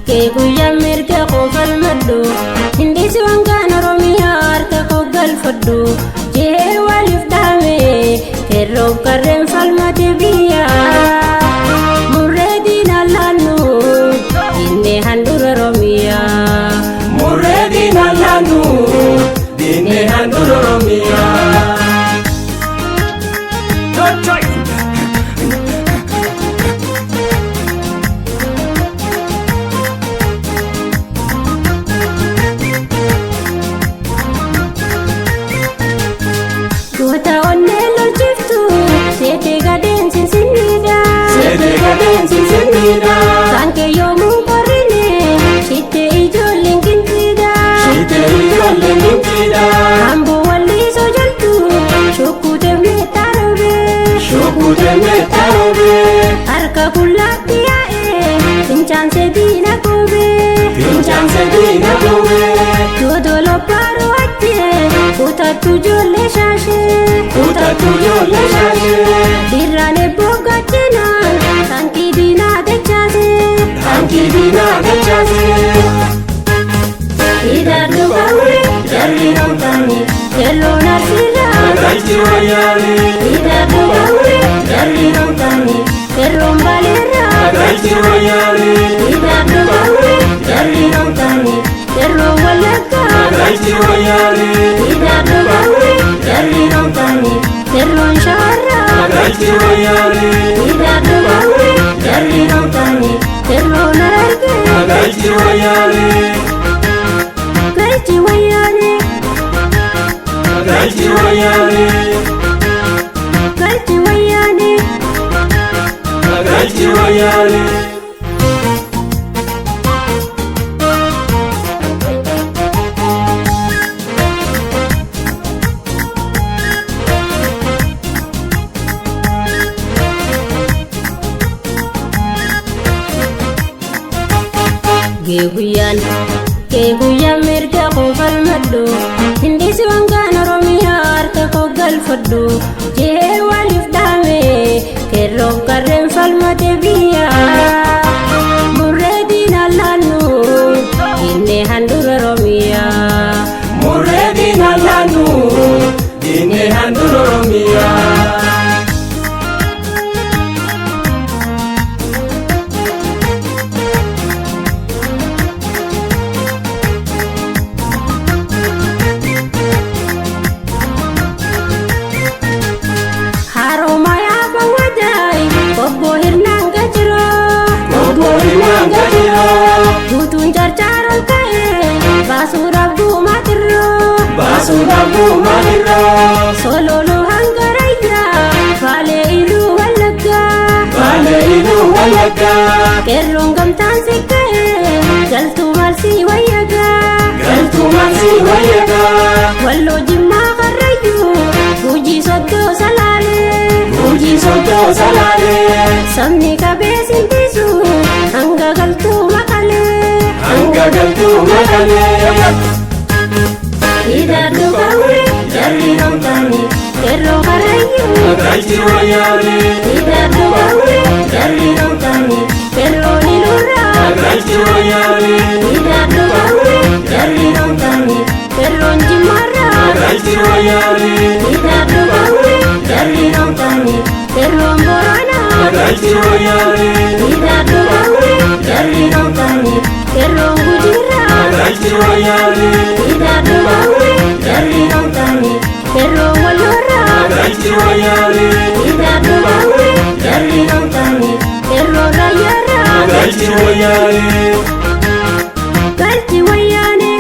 Keguyan mirga qofal maddo hindi siwangan Oromiyaa harka qoggal faddu jee walif dhaame kerroof qarreen falmate biyya murree diina laannu diinee handhuura Oromiyaa murree diina laannu diinee handhuura Oromiyaa. Goota onnee lolchiftu seetee gadeen sinsinniidha saanqee yoomuu qorrine shittee ijoolleen qinxiidha hamboo walliisoo jaltu shukkutee meexxaa roobee harka kullaatti yaa'ee fincaansee diina koobee doodolo baaroo attee kutattu ijoollee shaashee dirraan eebboo gaachinaan tankii diinaa dachaasee hidhaadhu qawwee jarri noomtaani kelloon arsiirraa hidhaadhu qawwee jarri noomtaani kelloon baleerraa hidhaadhu qawwee jarri noomtaani kelloon wallaggaa hidhaadhu qawwee jarri noomtaani kelloon shawarraa hidhaadhu qawwee jarri noomtaani kelloon argee galchi wayyaanee Keguyan mirga qofal maddo hindi siwangan Oromiyaa harka qoggal faddu jee walif dhaame kerroof qarreen falmate biyya murree diina laannu diinee handhuura Oromiyaa murree diina laannu diinee handhuura Oromiyaa. Guutuun carcaaran ka'ee baasuudhaaf guumatirroo sololoo hanga raayyaa baalee iluu wallaggaa kerroon gamtaan si ka'ee galtuu marsii wayyagaa walloo jimmaa karrayyuu gujii soddoo salaalee sabni qabee sintiisu hanga galtuu maqalee hidhaadhu qawwee jarri noomtaani kerroo karrayyuu hidhaadhu qawwee jarri noomtaani kerroon ilurraa hidhaadhu qawwee jarri noomtaani kerroon jimmaarraa hidhaadhu qawwee jarri noomtaani kerroon boranaa hidhaadhu qawwee jarri noomtaani kerroon gujiirraa hidhaadhu qawwee jarri noomtaani kerroon walloorraa hidhaadhu qawwee jarri noomtaani kerroon raayyaarraa galchi wayyaanee.